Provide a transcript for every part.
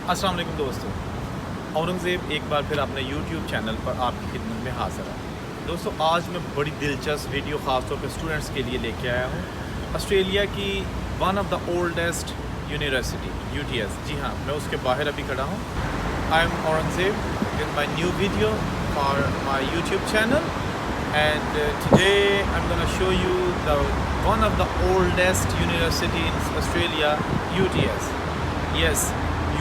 अस्सलाम वालेकुम दोस्तों, औरंगज़ेब एक बार फिर अपने YouTube चैनल पर आपकी खिदमत में हाज़िर है। दोस्तों आज मैं बड़ी दिलचस्प वीडियो ख़ास तौर पर स्टूडेंट्स के लिए लेके आया हूँ। ऑस्ट्रेलिया की one of the oldest university UTS, जी हाँ, मैं उसके बाहर अभी खड़ा हूँ। I am Aurangzeb with my new video for my YouTube channel and today I'm going to show you the one of the oldest university in Australia, UTS. Yes,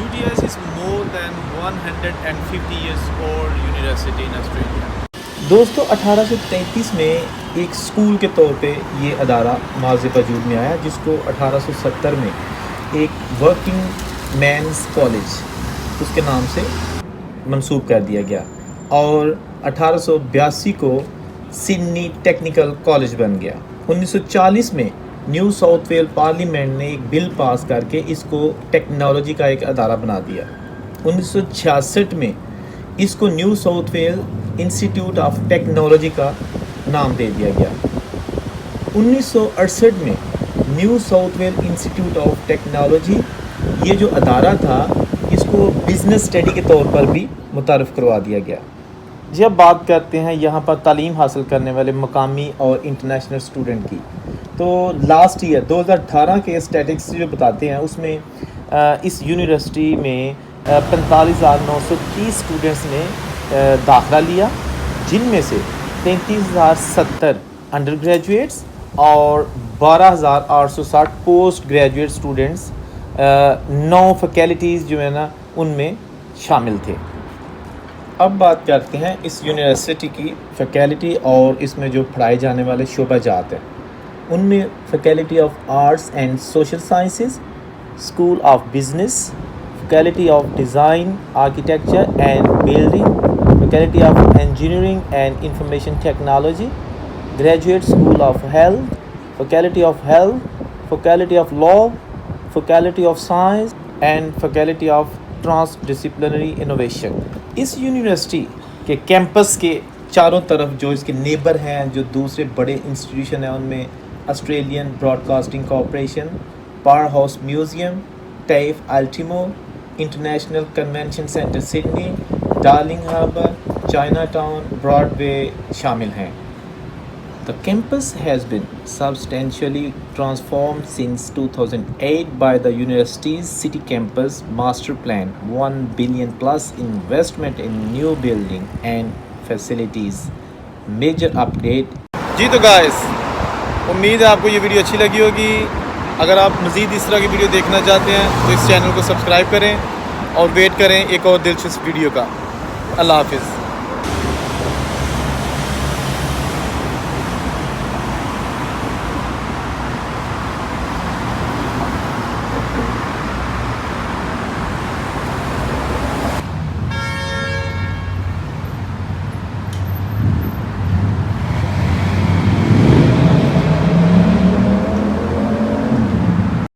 UTS is more than 150 years old university in Australia. दोस्तों 1833 में एक school के तौर पे ये अदारा माज़ वजूद में आया, जिसको 1870 में एक वर्किंग मैंस कॉलेज उसके नाम से मंसूब कर दिया गया और 1882 को सिडनी टेक्निकल कॉलेज बन गया। 1940 में न्यू साउथ वेल पार्लियामेंट ने एक बिल पास करके इसको टेक्नोलॉजी का एक अदारा बना दिया। 1966 में इसको new south well institute of technology का नाम दे दिया गया। 1968 में new south well institute of technology ये जो अदारा था इसको बिज़नेस स्टडी के तौर पर भी मुतारफ़ करवा दिया गया। जी अब बात करते हैं यहाँ पर तालीम हासिल करने वाले मकामी और इंटरनेशनल स्टूडेंट की। तो लास्ट ईयर 2018 के स्टैटिस्टिक्स जो बताते हैं उसमें इस यूनिवर्सिटी में 45,930 स्टूडेंट्स ने दाखिला लिया, जिनमें से 33,070 अंडर ग्रेजुएट्स और 12,860 पोस्ट ग्रेजुएट स्टूडेंट्स 9 फैकल्टीज़ जो है ना उनमें शामिल थे। अब बात करते हैं इस यूनिवर्सिटी की फैकल्टी और इसमें जो पढ़ाए जाने वाले शोबाजात हैं। उनमें faculty of arts and social sciences, school of business, faculty of design architecture and building, faculty of engineering and information technology, graduate school of health, faculty of health, faculty of law, faculty of science and faculty of transdisciplinary innovation. इस university के campus के चारों तरफ जो इसके neighbour हैं, जो दूसरे बड़े इंस्टीट्यूशन हैं, उनमें Australian Broadcasting Corporation, Powerhouse Museum, TAFE Ultimo, International Convention Centre Sydney, Darling Harbour, Chinatown, Broadway शामिल हैं। The campus has been substantially transformed since 2008 by the university's city campus master plan, $1 billion plus investment in new building and facilities. Major update. जी तो guys, उम्मीद है आपको ये video अच्छी लगी होगी। अगर आप मज़ीद इस तरह की वीडियो देखना चाहते हैं तो इस चैनल को सब्सक्राइब करें और वेट करें एक और दिलचस्प वीडियो का। अल्लाह हाफिज़।